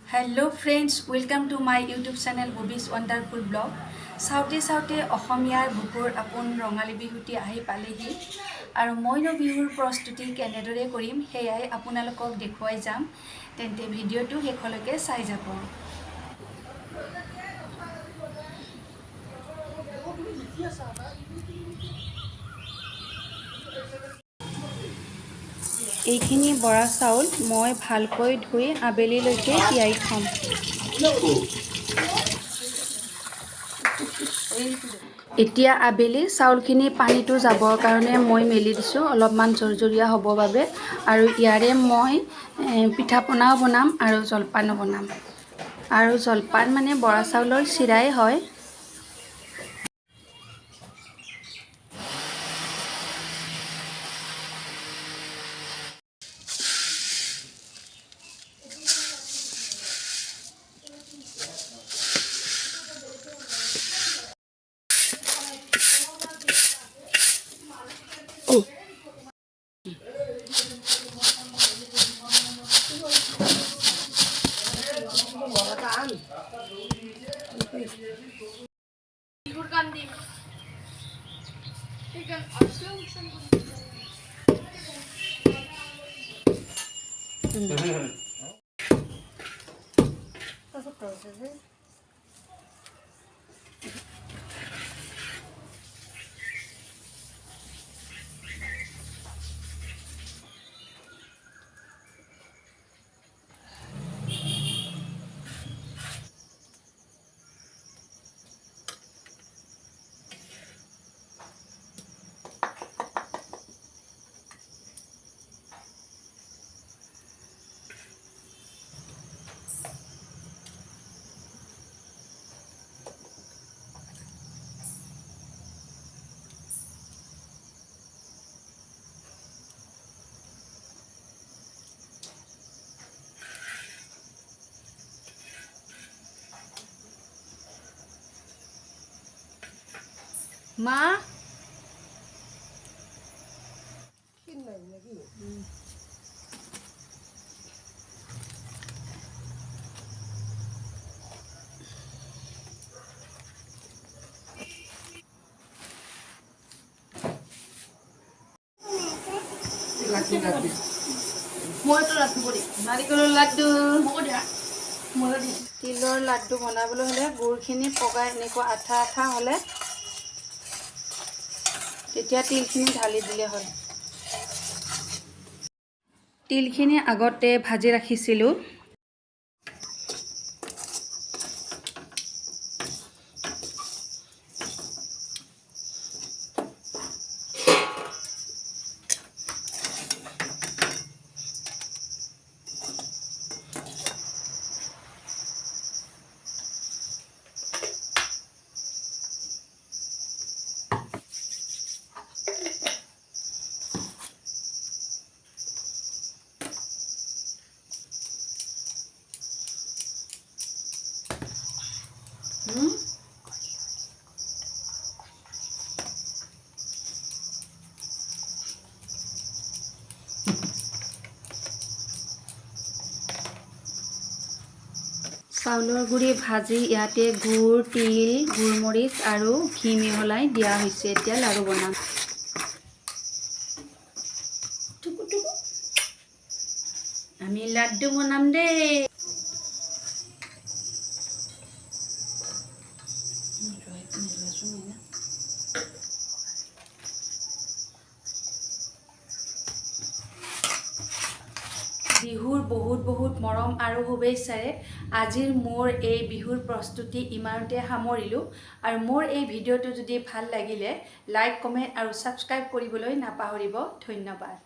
Hello friends, welcome to my YouTube channel Bobby's Wonderful Blog. চাওঁতে অসমীয়াৰ বুকুৰ আপোন ৰঙালী বিহুটি আহি পালেহি আৰু মইনো বিহুৰ প্ৰস্তুতি কেনেদৰে কৰিম সেয়াই আপোনালোকক দেখুৱাই যাম। তেন্তে ভিডিঅ'টো শেষলৈকে চাই যাব। এইখিনি বৰা চাউল মই ভালকৈ ধুই আবেলিলৈকে তিয়াই থ'ম। এতিয়া আবেলি চাউলখিনি পানীটো যাবৰ কাৰণে মই মেলি দিছোঁ অলপমান জৰজৰীয়া হ'ব বাবে আৰু ইয়াৰে মই পিঠা পনাও বনাম আৰু জলপানো বনাম আৰু জলপান মানে বৰা চাউলৰ চিৰাই হয়। মা নাৰিকলৰ লাড্ডু তিলৰ লাড্ডু বনাবলৈ হ'লে গুড়খিনি পগাই এনেকুৱা আঠা আঠা হ'লে তেতিয়া তিলখিনি ঢালি দিলে হয়। তিলখিনি আগতে ভাজি ৰাখিছিলোঁ। চাউলৰ গুড়ি ভাজি ইয়াতে গুড়, তিল, গোলমৰিচ আৰু ঘি মিহলাই দিয়া হৈছে। এতিয়া লাড়ু বনাম। আমি লাড্ডু বনাম দেই। বিহুৰ বহুত মৰম আৰু শুভেচ্ছাৰে আজিৰ মোৰ এই বিহুৰ প্ৰস্তুতি ইমানতে সামৰিলোঁ আৰু মোৰ এই ভিডিঅ'টো যদি ভাল লাগিলে লাইক, কমেণ্ট আৰু ছাবস্ক্ৰাইব কৰিবলৈ নাপাহৰিব। ধন্যবাদ।